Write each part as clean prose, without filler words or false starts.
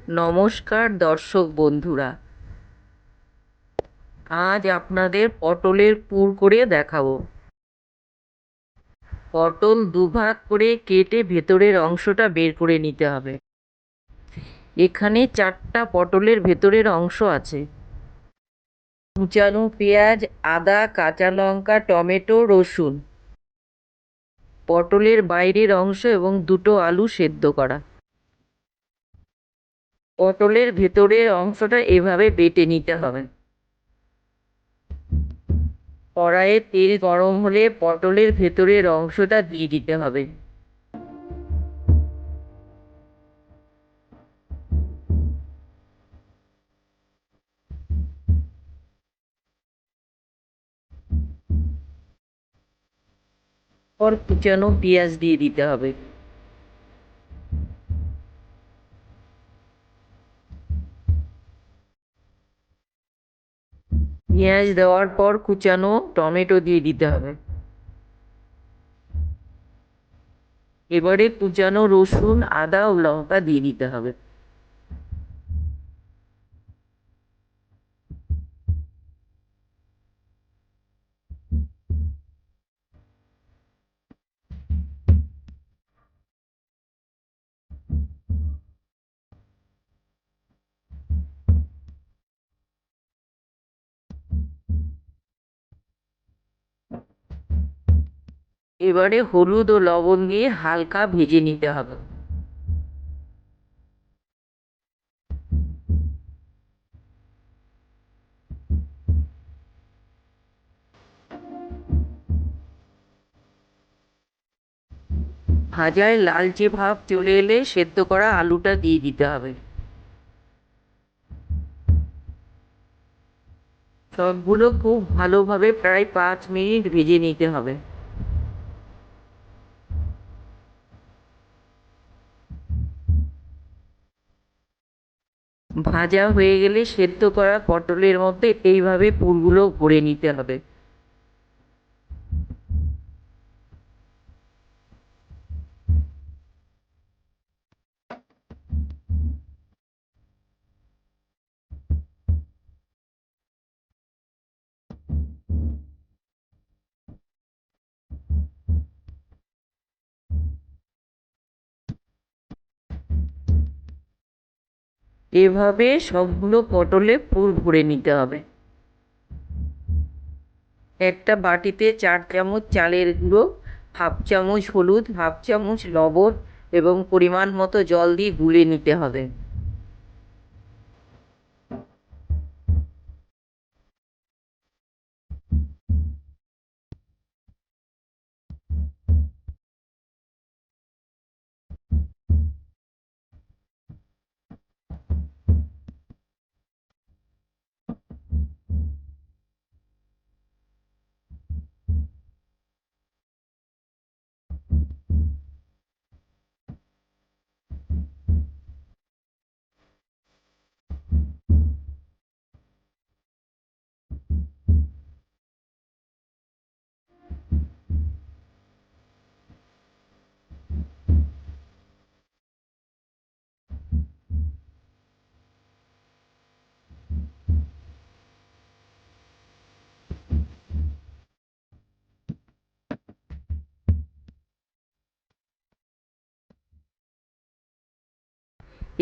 নমস্কার দর্শক বন্ধুরা, আজ আপনাদের পটলের পুর করে দেখাবো। পটল দুভাগ করে কেটে ভেতরের অংশটা বের করে নিতে হবে। এখানে 4টা পটলের ভেতরের অংশ আছে। কুচানো পেঁয়াজ, আদা, কাঁচা লঙ্কা, টমেটো, রসুন, পটলের বাইরের অংশ এবং 2টো আলু সেদ্ধ করা। পটলের ভেতরের অংশটা এভাবে বেটে নিতে হবে। কড়াইয়ে তেল গরম হলে পটলের ভেতরের অংশটা দিয়ে দিতে হবে। পর কুচানো পেঁয়াজ দিয়ে দিতে হবে। পেঁয়াজ দেওয়ার পর কুচানো টমেটো দিয়ে দিতে হবে। এবারে কুচানো রসুন, আদা ও লঙ্কা দিয়ে দিতে হবে। এবারে হলুদ ও লবণ দিয়ে হালকা ভেজে নিতে হবে। ভাজায় লালচে ভাব চলে এলে সেদ্ধ করা আলুটা দিয়ে দিতে হবে। সবগুলো খুব ভালোভাবে প্রায় 5 মিনিট ভেজে নিতে হবে। ভাজা হয়ে গেলে সেদ্ধ করা পটলের মধ্যে এইভাবে পুরগুলো ভরে নিতে হবে। এভাবে সবগুলো পটলে পুর ভরে নিতে হবে। একটা বাটিতে 4 চামচ চালের গুঁড়ো, হাফ চামচ হলুদ, হাফ চামচ লবণ এবং পরিমাণ মতো জল দিয়ে গুলে নিতে হবে।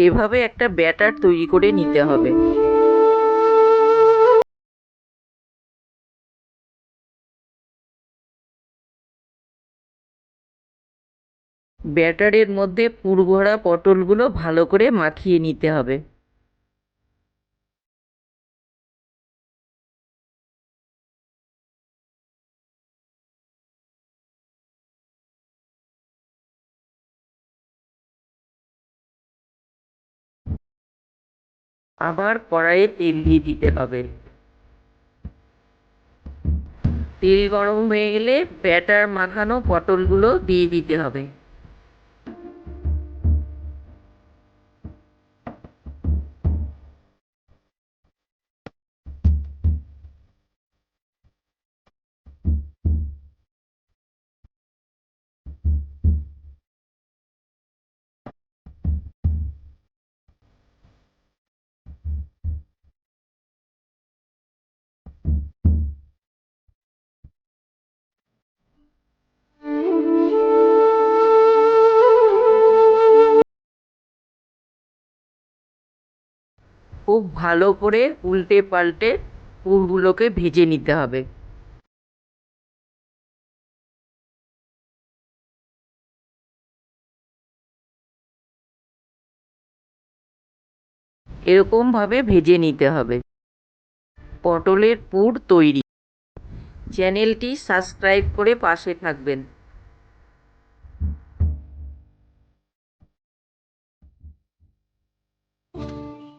এভাবে একটা ব্যাটার তৈরি করে নিতে হবে। ব্যাটারের মধ্যে পুর ভরা পটলগুলো ভালো করে মাখিয়ে নিতে হবে। আবার কড়াইয়ে তেল দিয়ে দিতে হবে। তেল গরম হয়ে গেলে ব্যাটার মাখানো পটলগুলো দিয়ে দিতে হবে। খুব ভালো করে উল্টে পাল্টে পুরগুলোকে ভেজে নিতে হবে। এরকমভাবে ভেজে নিতে হবে। পটলের পুর তৈরি। চ্যানেলটি সাবস্ক্রাইব করে পাশে থাকবেন।